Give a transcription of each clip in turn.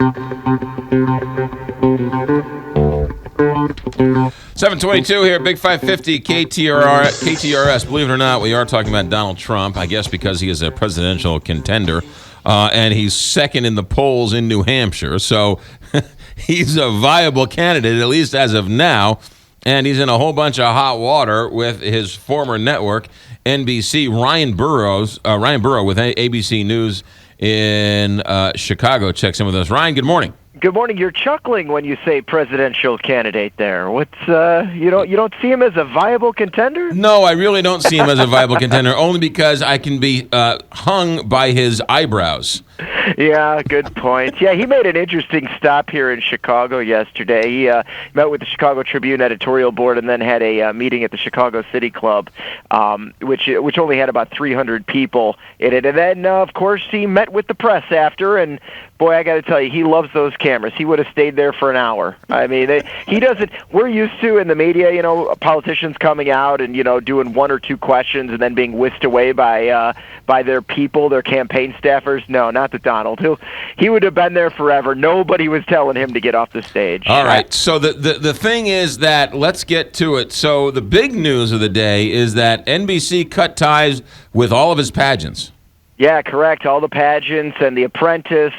$7:22 here, Big 550 KTRS. Believe it or not, we are talking about Donald Trump, I guess because he is a presidential contender, and he's second in the polls in New Hampshire. So he's a viable candidate, at least as of now, and he's in a whole bunch of hot water with his former network, NBC. Ryan Burrow with ABC News in Chicago checks in with us. Ryan, good morning. Good morning. You're chuckling when you say presidential candidate there. What's you don't see him as a viable contender? No, I really don't see him as a viable contender, only because I can be hung by his eyebrows. Yeah, good point. Yeah, he made an interesting stop here in Chicago yesterday. He met with the Chicago Tribune editorial board and then had a meeting at the Chicago City Club, which only had about 300 people in it. And then, of course, he met with the press after, and boy, I got to tell you, he loves those cameras. He would have stayed there for an hour. I mean, he doesn't. We're used to in the media, politicians coming out and doing one or two questions and then being whisked away by their people, their campaign staffers. No, not the Donald. He would have been there forever. Nobody was telling him to get off the stage. All right. So the thing is that, let's get to it. So the big news of the day is that NBC cut ties with all of his pageants. Yeah, correct. All the pageants and The Apprentice,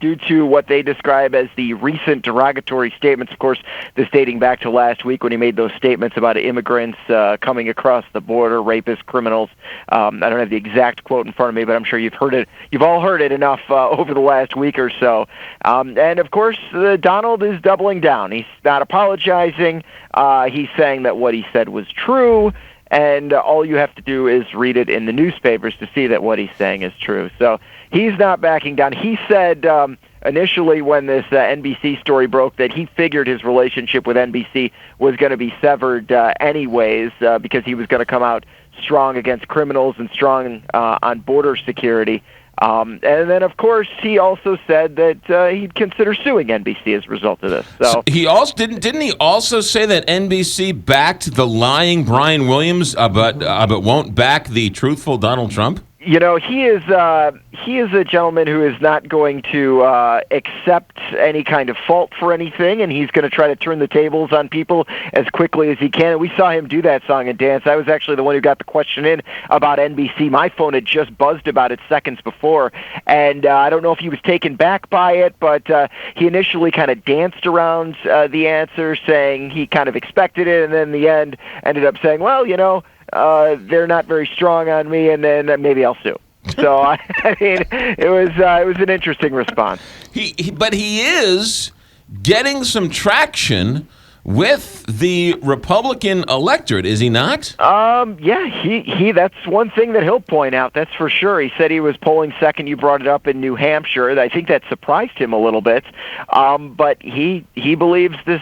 due to what they describe as the recent derogatory statements. Of course, this dating back to last week when he made those statements about immigrants coming across the border, rapists, criminals. I don't have the exact quote in front of me, but I'm sure you've heard it. You've all heard it enough over the last week or so. And of course, Donald is doubling down. He's not apologizing. He's saying that what he said was true. And all you have to do is read it in the newspapers to see that what he's saying is true. So he's not backing down. He said initially when this NBC story broke that he figured his relationship with NBC was going to be severed anyways because he was going to come out strong against criminals and strong on border security. And then, of course, he also said that he'd consider suing NBC as a result of this. So he also didn't he also say that NBC backed the lying Brian Williams, but won't back the truthful Donald Trump? He is a gentleman who is not going to accept any kind of fault for anything, and he's going to try to turn the tables on people as quickly as he can. And we saw him do that song and dance. I was actually the one who got the question in about NBC. My phone had just buzzed about it seconds before, and I don't know if he was taken back by it, but he initially kind of danced around the answer, saying he kind of expected it, and then in the end ended up saying, well, they're not very strong on me, and then maybe I'll sue. So I mean, it was an interesting response. But he is getting some traction with the Republican electorate, is he not? Yeah, he that's one thing that he'll point out, that's for sure. He said he was polling second, you brought it up, in New Hampshire. I think that surprised him a little bit. But he believes this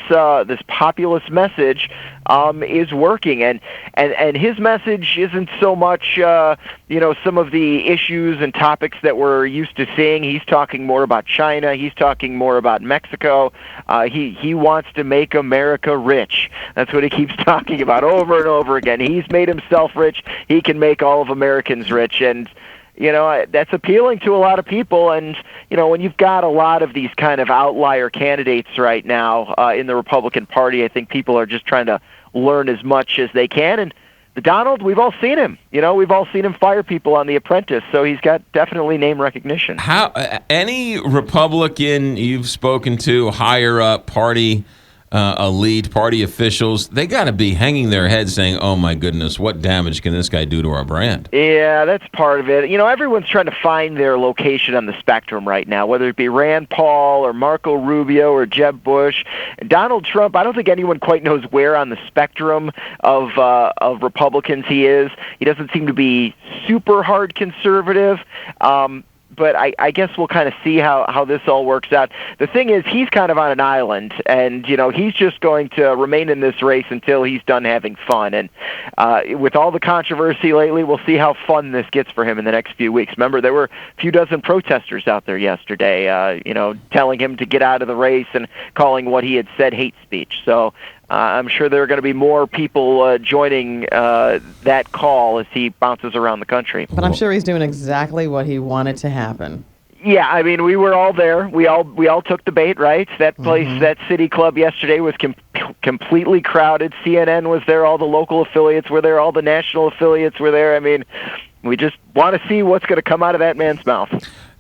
populist message is working, and his message isn't so much some of the issues and topics that we're used to seeing. He's talking more about China. He's talking more about Mexico. He wants to make America rich. That's what he keeps talking about over and over again. He's made himself rich. He can make all of Americans rich, and that's appealing to a lot of people. And when you've got a lot of these kind of outlier candidates right now in the Republican Party, I think people are just trying to learn as much as they can. And the Donald, we've all seen him. We've all seen him fire people on The Apprentice, so he's got definitely name recognition. How any Republican you've spoken to, higher up party elite party officials, they got to be hanging their heads saying, oh my goodness, what damage can this guy do to our brand? Yeah, that's part of it. Everyone's trying to find their location on the spectrum right now, whether it be Rand Paul or Marco Rubio or Jeb Bush. Donald Trump, I don't think anyone quite knows where on the spectrum of Republicans he is. He doesn't seem to be super hard conservative. But I guess we'll kind of see how this all works out. The thing is, he's kind of on an island, and he's just going to remain in this race until he's done having fun. And with all the controversy lately, we'll see how fun this gets for him in the next few weeks. Remember, there were a few dozen protesters out there yesterday, telling him to get out of the race and calling what he had said hate speech. So I'm sure there are going to be more people joining that call as he bounces around the country. But I'm sure he's doing exactly what he wanted to happen. Yeah, I mean, we were all there. We all took the bait, right? That place, that City Club yesterday was completely crowded. CNN was there. All the local affiliates were there. All the national affiliates were there. I mean, we just want to see what's going to come out of that man's mouth.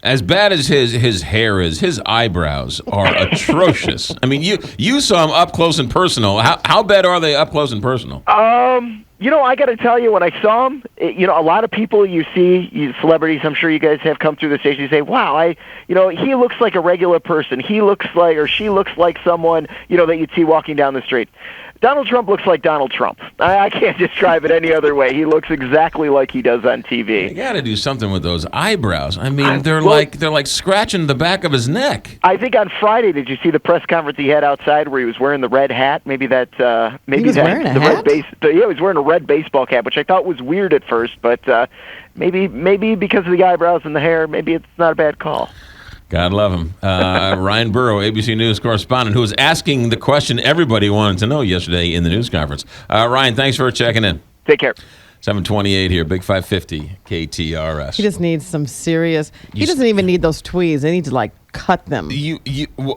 As bad as his hair is, his eyebrows are atrocious. I mean, you saw him up close and personal. How bad are they up close and personal? I got to tell you, when I saw him, a lot of people you see, celebrities, I'm sure you guys have come through the station, you say, wow, he looks like a regular person. He looks like, or she looks like someone, that you'd see walking down the street. Donald Trump looks like Donald Trump. I can't describe it any other way. He looks exactly like he does on TV. You got to do something with those eyebrows. I mean, they're like scratching the back of his neck. I think on Friday, did you see the press conference he had outside where he was wearing the red hat? Maybe he was wearing a hat? He was wearing a red baseball cap, which I thought was weird at first, but maybe because of the eyebrows and the hair, maybe it's not a bad call. God love him. Ryan Burrow, ABC News correspondent, who was asking the question everybody wanted to know yesterday in the news conference. Ryan, thanks for checking in. Take care. 728 here, Big 550, KTRS. He just needs some serious. He doesn't even need those tweezers. They need to cut them.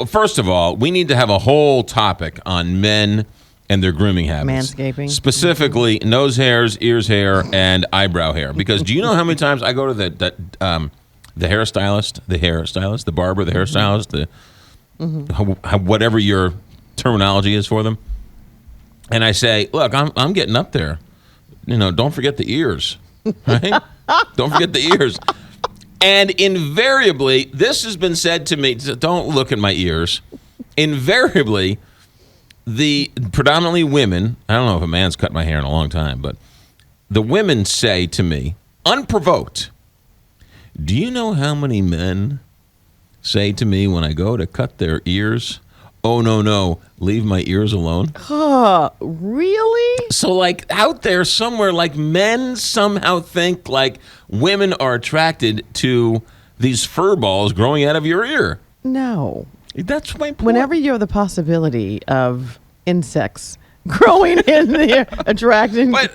First of all, we need to have a whole topic on men and their grooming habits. Manscaping. Specifically, nose hairs, ears hair, and eyebrow hair. Because do you know how many times I go to the hairstylist, the barber, the hairstylist, whatever your terminology is for them, and I say, look, I'm getting up there. Don't forget the ears, right? Don't forget the ears. And invariably, this has been said to me, don't look at my ears. Invariably, the predominantly women, I don't know if a man's cut my hair in a long time, but the women say to me, unprovoked, do you know how many men say to me when I go to cut their ears, oh, no, leave my ears alone? Really? So, out there somewhere, men somehow think, women are attracted to these fur balls growing out of your ear. No. That's my point. Whenever you have the possibility of insects growing in there, attracting but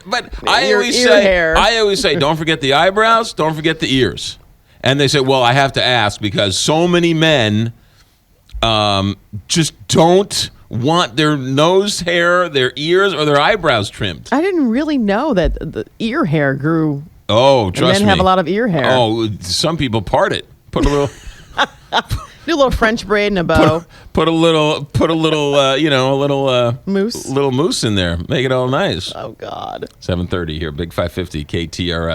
I always say, don't forget the eyebrows, don't forget the ears. And they say, well, I have to ask because so many men just don't want their nose hair, their ears, or their eyebrows trimmed. I didn't really know that the ear hair grew. Oh, trust me. And men have a lot of ear hair. Oh, some people part it. Put a little... Do a little French braid and a bow. Put a little, moose. Little moose in there. Make it all nice. Oh, God. 7:30 here, Big 550, KTRS.